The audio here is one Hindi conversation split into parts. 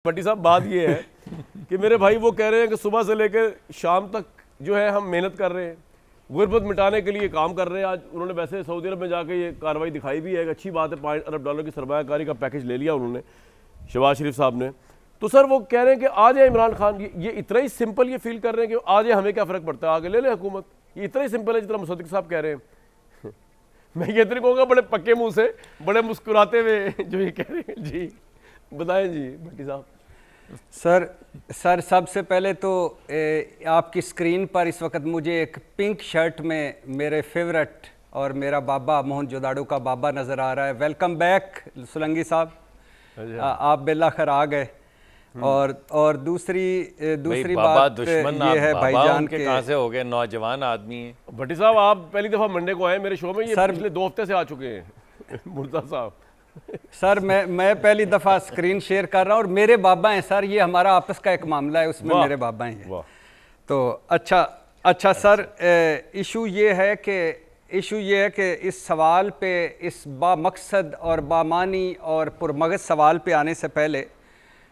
भट्टी साहब बात ये है कि मेरे भाई वो कह रहे हैं कि सुबह से लेकर शाम तक जो है हम मेहनत कर रहे हैं, गुर्बत मिटाने के लिए काम कर रहे हैं। आज उन्होंने वैसे सऊदी अरब में जाके ये कार्रवाई दिखाई भी है, एक अच्छी बात है। $5 अरब की सरमायाकारी का पैकेज ले लिया उन्होंने, शहबाज शरीफ साहब ने। तो सर वो कह रहे हैं कि आ जाए इमरान खान, ये इतना ही सिंपल ये फील कर रहे हैं कि आ जाए, हमें क्या फ़र्क पड़ता है, आगे ले लें हुकूमत। ये इतना ही सिंपल है जितना मुसद्दिक साहब कह रहे हैं। मैं ये तो नहीं कहूँगा बड़े पक्के मुँह से, बड़े मुस्कुराते हुए जो ये कह रहे हैं। जी बताएं जी भट्टी साहब। सर सबसे पहले तो आपकी स्क्रीन पर इस वक्त मुझे एक पिंक शर्ट में मेरे फेवरेट और मेरा बाबा मोहनजोदाड़ो का बाबा नज़र आ रहा है। वेलकम बैक सुलंगी साहब, आप बेलाखर आ गए। और दूसरी बात ये है भाईजान के कहाँ से हो गए, नौजवान आदमी हैं। भट्टी साहब आप पहली दफ़ा मंडे को आए मेरे शो में, ये पिछले 2 हफ्ते से आ चुके हैं मुर्जा साहब। सर मैं पहली दफ़ा स्क्रीन शेयर कर रहा हूँ और मेरे बाबा हैं सर, ये हमारा आपस का एक मामला है, उसमें मेरे बाबा हैं। तो अच्छा सर, इशू ये है कि इस सवाल पे, इस बामकसद और बामानी और पुरमगज़ सवाल पे आने से पहले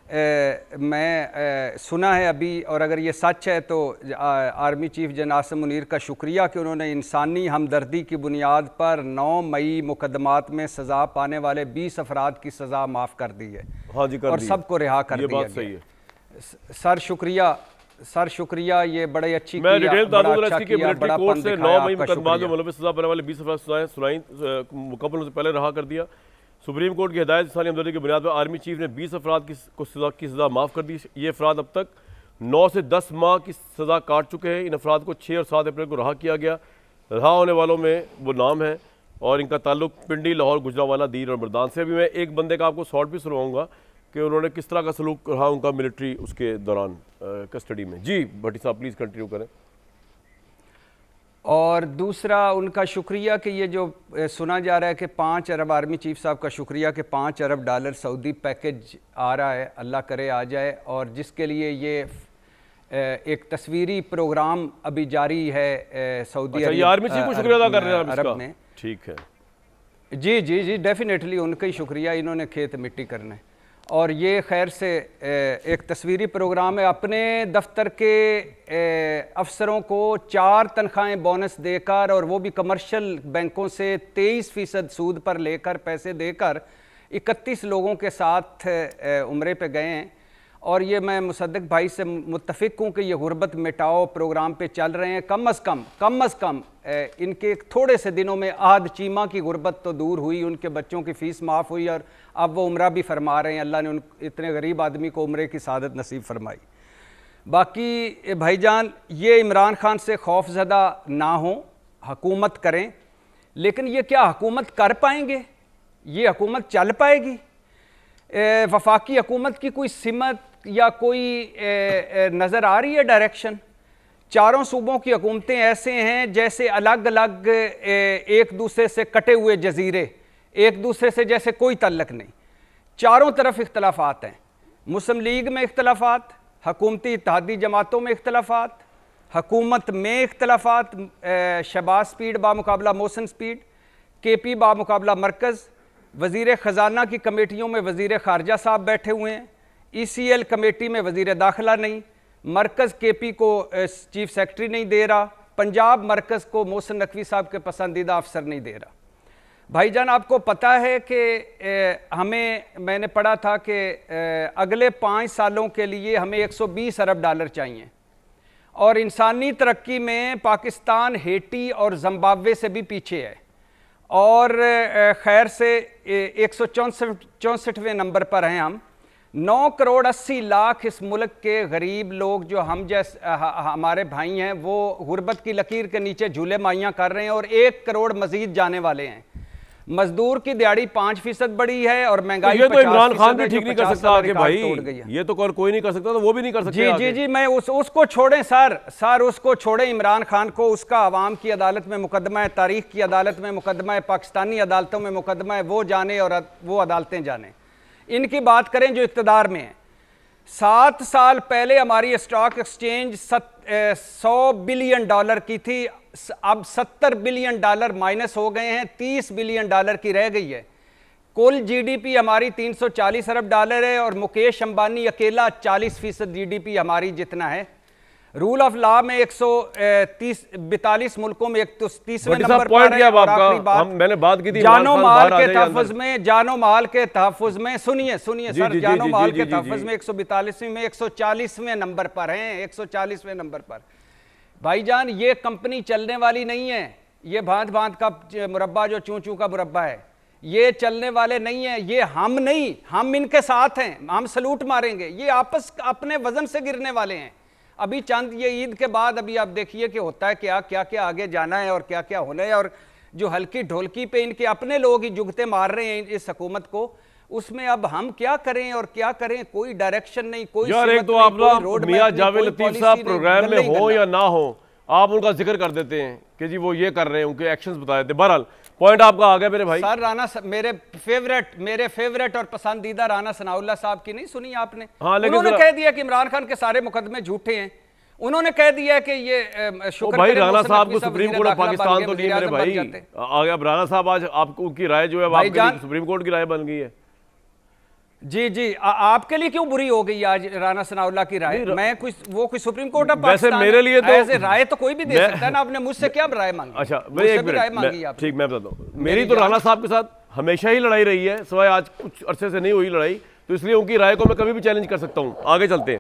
मैं सुना है अभी, और अगर ये सच है तो army chief general Asim Munir का शुक्रिया कि उन्होंने इंसानी हमदर्दी की बुनियाद पर 9 मई मुकदमात में सज़ा पाने वाले 20 अफराद की सज़ा माफ़ कर दी है। हाँ जी, और सबको रिहा कर दिया बात सही है। सर शुक्रिया, ये बड़ी अच्छी मैं डिटेल बता दूं इसकी कि मिलिट्री कोर्ट से 9 मई मुकदमात में मुलविस सज़ा पाने वाले 20 अफराद सुनाई मुकम्मल से पहले रहा कर दिया। सुप्रीम कोर्ट की हिदायत इंसानी हमदर्दी की बुनियाद पर आर्मी चीफ ने 20 अफराद की सज़ा माफ़ कर दी। ये अफराद अब तक 9 से 10 माह की सज़ा काट चुके हैं। इन अफराद को 6 और 7 अप्रैल को रहा किया गया। रहा होने वालों में वो नाम है और इनका ताल्लुक पिंडी, लाहौर, गुजरांवाला, दीर और मर्दान से। अभी मैं एक बंदे का आपको शॉर्ट भी सुनवाऊंगा कि उन्होंने किस तरह का सलूक रहा उनका मिलिट्री उसके दौरान कस्टडी में। जी भट्टी साहब प्लीज़ कंटिन्यू करें। और दूसरा उनका शुक्रिया कि ये जो सुना जा रहा है कि 5 अरब, आर्मी चीफ साहब का शुक्रिया कि $5 अरब सऊदी पैकेज आ रहा है, अल्लाह करे आ जाए, और जिसके लिए ये एक तस्वीरी प्रोग्राम अभी जारी है सऊदी आर्मी चीफ को शुक्रिया अदा कर रहे हैं अरब में। ठीक है जी डेफिनेटली उनका ही शुक्रिया, इन्होंने खेत मिट्टी करने। और ये खैर से एक तस्वीरी प्रोग्राम है। अपने दफ्तर के अफसरों को 4 तनख्वाहें बोनस देकर, और वो भी कमर्शियल बैंकों से 23% सूद पर लेकर, पैसे देकर 31 लोगों के साथ उम्रे पे गए हैं। और ये मैं मुसद्दिक भाई से मुत्तफ़िक हूँ कि ये गुर्बत मिटाओ प्रोग्राम पे चल रहे हैं। कम अज़ कम इनके थोड़े से दिनों में आध चीमा की गुर्बत तो दूर हुई, उनके बच्चों की फ़ीस माफ़ हुई, और अब वो उम्रा भी फरमा रहे हैं। अल्लाह ने उन इतने गरीब आदमी को उम्रे की सादत नसीब फरमाई। बाकी भाईजान, ये इमरान खान से खौफज़दा ना हो, हुकूमत करें, लेकिन ये क्या हुकूमत कर पाएंगे? ये हुकूमत चल पाएगी? वफाकी हुकूमत की कोई सिमत या कोई नज़र आ रही है डायरेक्शन? चारों सूबों की हुकूमतें ऐसे हैं जैसे अलग अलग एक दूसरे से कटे हुए जजीरे, एक दूसरे से जैसे कोई तल्लक नहीं। चारों तरफ इख्तलाफात हैं। मुस्लिम लीग में इख्तलाफात, हुकूमती इत्तेहादी जमातों में इख्तलाफात, हुकूमत में इख्तलाफात, शहबाज स्पीड बामुकाबला मोहसिन स्पीड, KP बामुकाबला मरकज़, वज़ीर ख़जाना की कमेटियों में वज़ीर ख़ारजा साहब बैठे हुए हैं, ECL कमेटी में वज़ीर दाखिला नहीं, मरकज़ KP को चीफ सेक्रेटरी नहीं दे रहा, पंजाब मरकज़ को मोहसिन नकवी साहब के पसंदीदा अफसर नहीं दे रहा। भाईजान आपको पता है कि मैंने पढ़ा था कि अगले 5 सालों के लिए हमें $120 अरब चाहिए, और इंसानी तरक्की में पाकिस्तान हेटी और जिम्बाब्वे से भी पीछे है। और खैर से 164वें नंबर पर हैं हम। 9 करोड़ 80 लाख इस मुल्क के गरीब लोग जो हम जैसे हमारे भाई हैं, वो गुर्बत की लकीर के नीचे झूले माइयाँ कर रहे हैं, और 1 करोड़ मजीद जाने वाले हैं। मजदूर की दिहाड़ी 5% बढ़ी है, और महंगाई ये तो इमरान खान भी ठीक नहीं कर सकता आगे भाई, ये तो कोई नहीं कर सकता, तो वो भी नहीं कर सकते। जी मैं उसको छोड़ें सर उसको छोड़ें, इमरान खान को। उसका अवाम की अदालत में मुकदमा है, तारीख की अदालत में मुकदमा है, पाकिस्तानी अदालतों में मुकदमा है, वो जाने और वो अदालतें जाने। इनकी बात करें जो इक़्तिदार में है। 7 साल पहले हमारी स्टॉक एक्सचेंज $100 बिलियन की थी, अब $70 बिलियन माइनस हो गए हैं, $30 बिलियन की रह गई है। कुल जीडीपी हमारी 340 अरब डॉलर है और मुकेश अंबानी अकेला 40% जीडीपी हमारी जितना है। रूल ऑफ लॉ में 142 मुल्कों में 130वें नंबर पर है। और आखिरी बात, मैंने बात की थी जानो माल के तहफ़्फ़ुज़ में, जानो माल के तहफ़्फ़ुज़ में, सुनिए सर, जानो माल के तहफ़्फ़ुज़ में 142 में 140वें नंबर पर हैं, 140वें नंबर पर। भाईजान ये कंपनी चलने वाली नहीं है, ये भांत भांत का मुरब्बा जो चूं चूं का मुरब्बा है, ये चलने वाले नहीं है। ये हम नहीं, हम इनके साथ हैं, हम सलूट मारेंगे। ये आपस अपने वजन से गिरने वाले हैं। अभी चंद ये ईद के बाद अभी आप देखिए कि होता है क्या क्या क्या आगे जाना है और क्या क्या होना है। और जो हल्की ढोलकी पे इनके अपने लोग ही जुगते मार रहे हैं इस हुकूमत को, उसमें अब हम क्या करें और क्या करें, कोई डायरेक्शन नहीं, कोई यार। एक तो आप मियां जावेद लतीफ साहब प्रोग्राम में हो या ना हो, आप उनका जिक्र कर देते हैं कि जी वो ये कर रहे हैं, उनके एक्शंस बता देते हैं। बहरहाल पॉइंट आपका आ गया मेरे भाई। सर राना मेरे फेवरेट और पसंदीदा राना सनाउल्लाह साहब की नहीं सुनी आपने? हाँ, उन्होंने कह दिया कि इमरान खान के सारे मुकदमे झूठे हैं। उन्होंने कह दिया कि ये शुक्र भाई राना साहब को सुप्रीम कोर्ट ऑफ पाकिस्तान तो नहीं मेरे भाई आ गया। राना साहब आज आपको की राय जो है सुप्रीम कोर्ट की राय बन गई है। जी आपके लिए क्यों बुरी हो गई आज राना सनाउल्लाह की राय? मैं कोई सुप्रीम कोर्ट ऑफ वैसे मेरे लिए तो राय तो कोई भी दे सकता है ना। आपने मुझसे क्या राय मांगी? अच्छा राय मांगी आप? ठीक, मैं बताता हूँ। मेरी तो राना साहब के साथ हमेशा ही लड़ाई रही है, सिवाय आज कुछ अरसे से नहीं हुई लड़ाई, तो इसलिए उनकी राय को मैं कभी भी चैलेंज कर सकता हूँ। आगे चलते हैं।